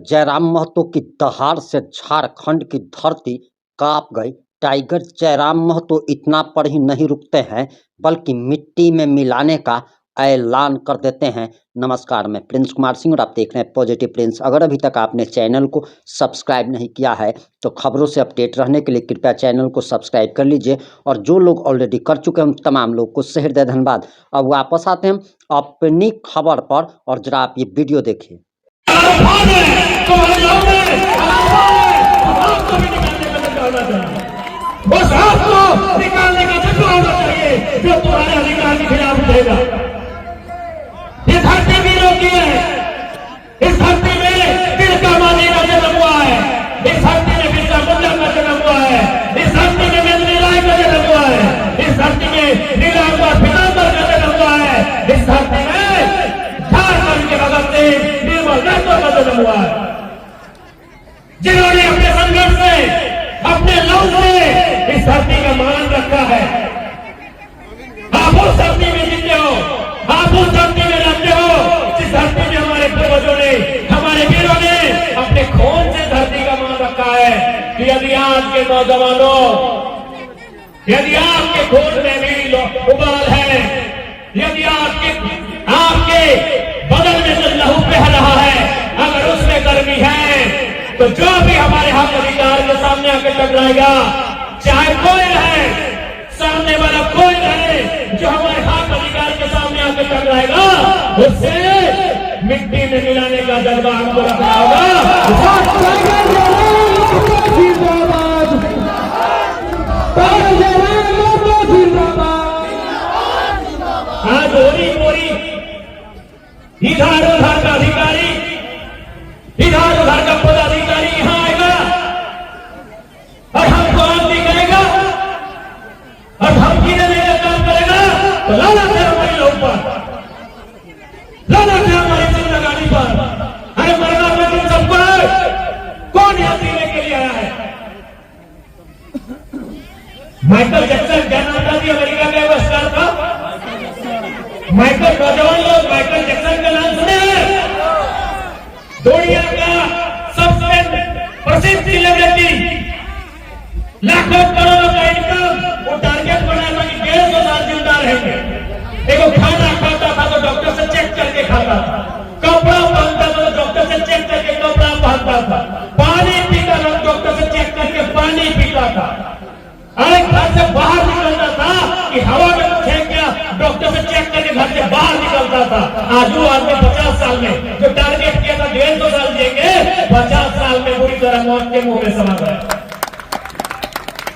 जयराम महतो की दहाड़ से झारखंड की धरती कांप गई। टाइगर जयराम महतो इतना पर ही नहीं रुकते हैं बल्कि मिट्टी में मिलाने का ऐलान कर देते हैं। नमस्कार, मैं प्रिंस कुमार सिंह और आप देख रहे हैं पॉजिटिव प्रिंस। अगर अभी तक आपने चैनल को सब्सक्राइब नहीं किया है तो खबरों से अपडेट रहने के लिए कृपया चैनल को सब्सक्राइब कर लीजिए और जो लोग ऑलरेडी कर चुके हैं उन तमाम लोग को हृदय धन्यवाद। अब वापस आते हैं अपनी खबर पर और जरा आप ये वीडियो देखिए। बस आपको निकालने का जज्बा होना चाहिए जो तुम्हारे अधिकार के खिलाफ उठेगा। ये धरती वीरों की है, इस धरती में तिलका मांझी का जन्म हुआ है, इस धरती में बिरसा मुंडा का जन्म हुआ है, इस धरती में मेंदरी राय का जन्म हुआ है, इस धरती में नीलांबर पीतांबर का जन्म हुआ है, इस धरती में झारखंड के भगत सिंह निर्मल महतो का जन्म हुआ है, जिन्होंने अपने संघर्ष से अपने लव से इस धरती का मान रखा है। आप उस धरती में जीते हो, आप उस धरती में रहते हो जिस धरती में हमारे पूर्वजों ने, हमारे वीरों ने अपने खून से धरती का मान रखा है। कि यदि आज के नौजवानों, यदि आपके खून में भी उबाल है, यदि आपके बदल में जो लहू बह रहा है अगर उसमें गर्मी है तो जो भी हमारे हक अधिकार के सामने आकर टकराएगा, चाहे कोई रहे, सामने वाला कोई रहे, जो हमारे हक अधिकार के सामने आकर टकराएगा उससे मिट्टी में मिलाने का जज्बा हमको रखना होगा। आज होरी मोरी इधर उधर का अधिकारी, इधर उधर का पदाधिकारी यहां आएगा और हमको आंधी करेगा और धमकी देने का काम करेगा तो लानत है हमारी लोग पर, लानत है हमारी जिंदगानी पर। अरे मरना तो तुम सबको है, कौन यहां जीने के लिए आया है? माइकल जैक्सन क्या नाम था अमेरिका का वो स्टार था? माइकल, नौजवान लोग माइकल जैक्सन का नाम सुने हैं? दुनिया का सबसे प्रसिद्ध सेलिब्रिटी, लाखों करोड़ों का इनकम, वो टारगेट बनाया था कि 150 साल जिंदा रहेंगे। देखो, खाना खाता था तो डॉक्टर से चेक करके खाता था, कपड़ा पहनता था तो डॉक्टर से चेक करके कपड़ा पहनता था, पानी पीता था डॉक्टर से चेक करके पानी पीता था। अरे घर से बाहर निकलता था कि हवा में कुछ है क्या, डॉक्टर से चेक करके घर से बाहर निकलता था। आज वो आदमी 50 साल में जो टारगेट किया था 150 साल जिएंगे, 50 साल में बुरी तरह मौत के मुंह में समा गया।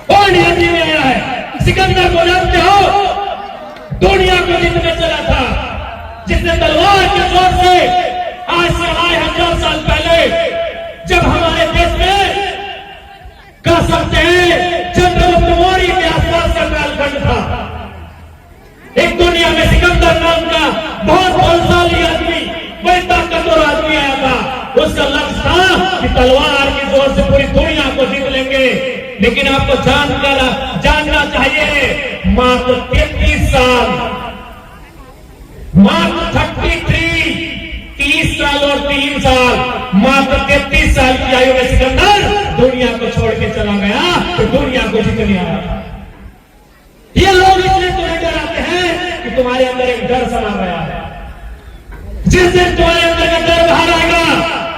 कौन हिंदी में आया है? सिकंदर को जानते हो? दुनिया को जीतने चला था, जिसने तलवार के जोर से आज से 1000 साल पहले जब हमारे देश में कह सकते हैं चंद्रगुप्त मौर्य के आसपास का कालखंड था, एक दुनिया में सिकंदर नाम का बहुत बलशाली आदमी, बड़ी ताकतवर आदमी आया था। उसका लक्ष्य था कि तलवार की जोर से पूरी दुनिया को जीत लेंगे। लेकिन आपको जानना चाहिए, मात्र 33 साल, मात्र 33, 30 साल और 3 साल, मात्र 33 साल की आयु में सिकंदर दुनिया को छोड़ के चला गया तो दुनिया को जीतने आया। ये लोग इसलिए तुम्हें डराते हैं कि तुम्हारे अंदर एक डर समा गया है। जिस दिन तुम्हारे अंदर का डर बाहर आएगा,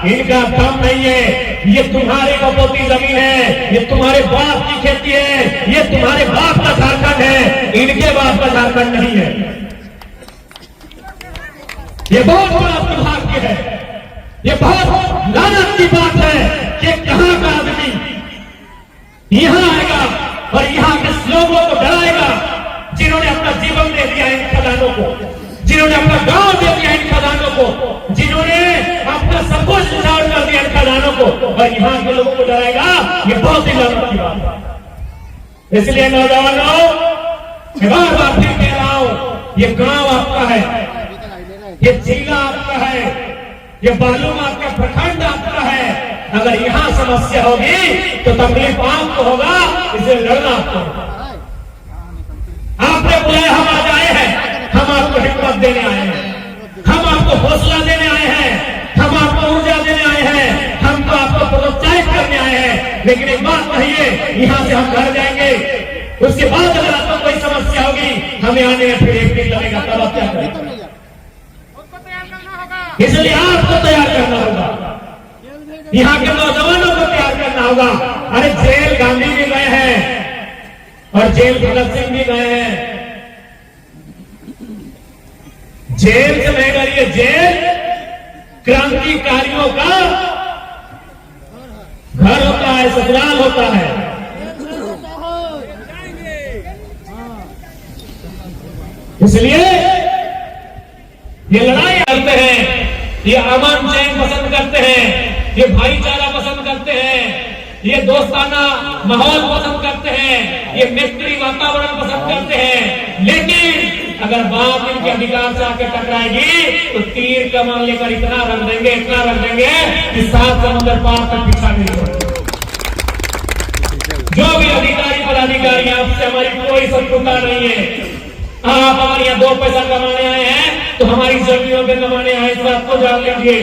इनका दम नहीं है, ये तुम्हारे बपोती जमीन है, ये तुम्हारे बाप की खेती है, ये तुम्हारे बाप का झारखंड है, इनके बाप का झारखंड नहीं है। ये बहुत बड़ा दुर्भाग्य है, ये बहुत लानत की बात है कि कहां का आदमी यहां आएगा और यहां के लोगों को डराएगा, जिन्होंने अपना जीवन दे दिया इन खदानों को, जिन्होंने अपना गांव दे दिया इन खदानों को, जिन्होंने अपना सब कुछ उजाड़ कर दिया इन खदानों को, और यहाँ के लोगों को डराएगा। ये बहुत ही लानत की बात है। इसलिए नौजवानों, बार बार फिर कह रहा हूं, ये गांव आपका है, ये जिला आपका है, ये बालूम आपका प्रखंड आपका है। अगर यहां समस्या होगी तो तकलीफ आपको होगा, इसे लड़ना आपको। आपने बुलाया, हम आज आए हैं, हम आपको हिम्मत देने आए हैं, हम आपको हौसला देने आए हैं, हम आपको ऊर्जा देने आए हैं, हम लेकिन एक बात कहिए, यहाँ से हम घर जाएंगे, उसके बाद अगर आपको कोई समस्या होगी, हमें आने में फिर एक दिन लगेगा, तब आप क्या करेंगे? इसलिए आपको तैयार करना होगा, यहाँ के नौजवानों को तैयार करना होगा। अरे जेल गांधी भी गए हैं और जेल भगत सिंह भी गए हैं। जेल से नहीं डरिए, जेल क्रांतिकारियों का घर होता है, ससुराल होता है। इसलिए ये लड़ाई करते हैं, ये अमन चैन पसंद करते हैं, ये भाईचारा पसंद करते हैं, ये दोस्ताना माहौल पसंद करते हैं, ये मैत्री वातावरण पसंद करते हैं। लेकिन अगर बात इनके अधिकार से आके टकराएगी तो तीर कमान लेकर इतना रख देंगे, इतना रख देंगे कि 7 समुद्र पार तक पीछा नहीं होगा। जो भी अधिकारी पदाधिकारी, आपसे हमारी कोई शत्रुता नहीं है। आप हमारे यहाँ 2 पैसा कमाने आए हैं तो हमारी जमीनों पे कमाने आए, इस बात को जान लीजिए।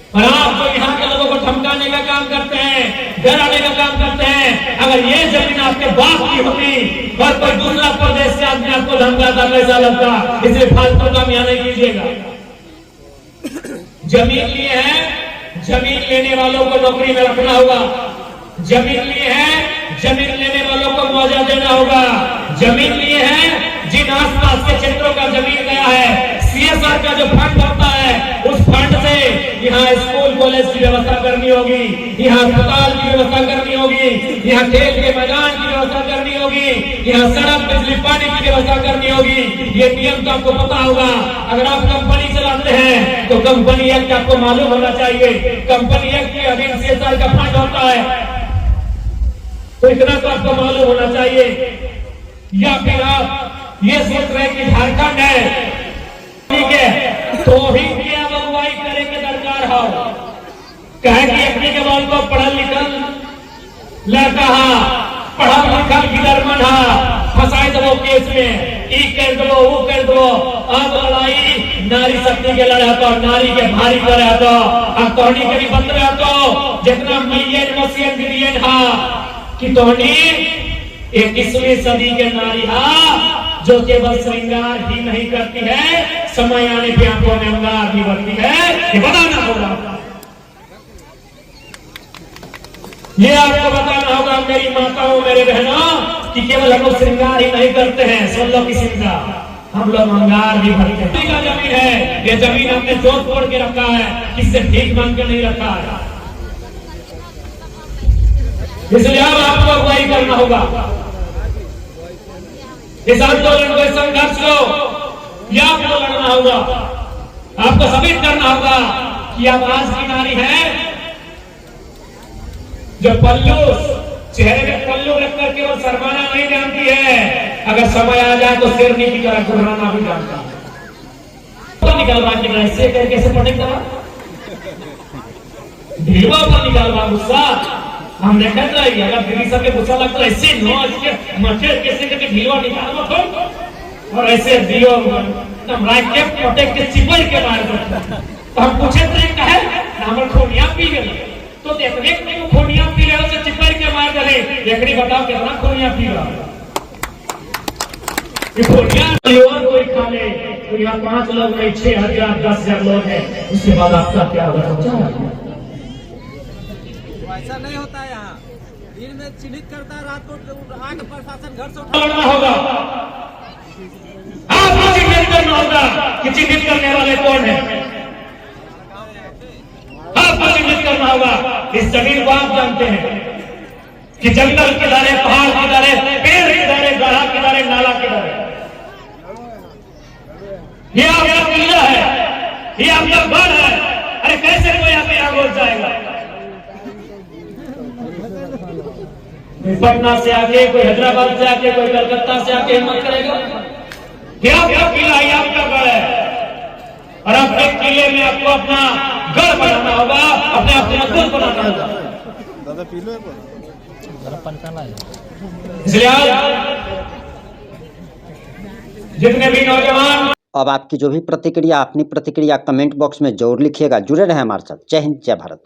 और आप जो यहाँ के लोगों को धमकाने का काम करते हैं, डराने का काम करते हैं, अगर ये जमीन आपके बाप की होती और कोई दूसरा प्रदेश से आदमी आपको धमकाता, कैसा लगता? इसलिए फालतू काम यहाँ नहीं कीजिएगा। जमीन लिए है, जमीन लेने वालों को नौकरी में रखना होगा। जमीन लिए है, जमीन लेने वालों को मुआवजा देना होगा। जमीन लिए है, जिन आसपास के क्षेत्रों का जमीन गया है, सीएसआर का जो फंड होता है, उस फंड से यहाँ स्कूल कॉलेज की व्यवस्था करनी होगी, यहाँ अस्पताल की व्यवस्था करनी होगी, यहाँ खेल के मैदान की व्यवस्था करनी होगी, यहाँ सड़क, बिजली, पानी की व्यवस्था करनी होगी। ये नियम तो आपको पता होगा। अगर आप कंपनी चलाते हैं तो कंपनी एक्ट आपको मालूम होना चाहिए। कंपनी एक्ट के अधीन सीएसआर का फंड होता है, तो इतना तो आपको मालूम होना चाहिए। या फिर आप ये सोच रहे कि झारखंड है, ठीक है, तो भी क्या अगुवाई करे के दरकार हो। कहे कि अपने के बाल को पढ़ल लिखल लड़का, पढ़ल लिखल गिदर मन फंसाई दो केस में, ई कर दो, वो कर दो। अब लड़ाई नारी शक्ति के लड़े तो, नारी के भारी करे तो, अब तोहनी के भी बंद रहे तो जितना मिलियन मसियन बिलियन कि तोहनी 21वीं सदी के नारी जो केवल श्रृंगार ही नहीं करती है, समय आने पे आंखों में अंगार भी बढ़ती है। ये बताना होगा, ये आपको बताना होगा मेरी माताओं, मेरे बहनों, कि केवल हम लोग श्रृंगार ही नहीं करते हैं, 16 किस्म का हम लोग अंगार भी भरते हैं। का जमीन है, ये जमीन हमने जोत तोड़ के रखा है, किससे भीख मांग के नहीं रखा है। इसलिए अब आपको अगुवाई करना होगा। इस आंदोलन को, इस संघर्ष को या आपको लड़ना होगा। आपको साबित करना होगा कि आप आज की नारी है जो पल्लू, चेहरे में पल्लू रखकर केवल शर्माना नहीं जानती है, अगर समय आ जाए तो सिर नीचे की तरफ घुमाना भी जानता है। तो निकलवा के ऐसे करके कैसे पटेगा, ढीलवा पर निकलवा गुस्सा हम देखते रहिए। अगर दिल्ली सबके गुस्सा लगता है ऐसे नोच के मचे कैसे करके ढीलवा निकालवा तो, और ऐसे दियो राख के पटेक के चिपड़ के मार दो। तो हम पूछे थे कहे हमर खोनिया पी गए, तो देखने को खोनिया पी रहे से चिपड़ के मार दे। देखनी बताओ कितना खोनिया पी रहा है। खोनिया और कोई खा ले तो यहाँ 5 लोग नहीं, 6,000 10,000 लोग हैं, उसके बाद आपका क्या होगा? ऐसा नहीं होता है। यहाँ दिन में चिन्हित करता है, रात को आग प्रशासन घर से उठाना होगा। आपको चिन्हित करना होगा कि चिन्हित करने वाले कौन है। आपको चिन्हित करना होगा। इस जमीन को आप जानते हैं कि जंगल किनारे, पहाड़ किनारे, पेड़ किनारे, गढ़ा किनारे, नाला किनारे, ये आपका किला है, ये आपका गढ़ है। अरे कैसे कोई आपके यहाँ घुस जाएगा? पटना से आके, कोई हैदराबाद से आके, कोई कलकत्ता से आके हिम्मत करेगा? क्या क्या किला है, आपका गढ़ है। और अपने किले में आपको अपना गढ़ बनाना होगा, अपने अपने अद्भुत बनाना होगा। इसलिए जितने भी नौजवान, अब आपकी जो भी प्रतिक्रिया, अपनी प्रतिक्रिया कमेंट बॉक्स में जरूर लिखिएगा। जुड़े रहें हमारे साथ। जय हिंद, जय भारत।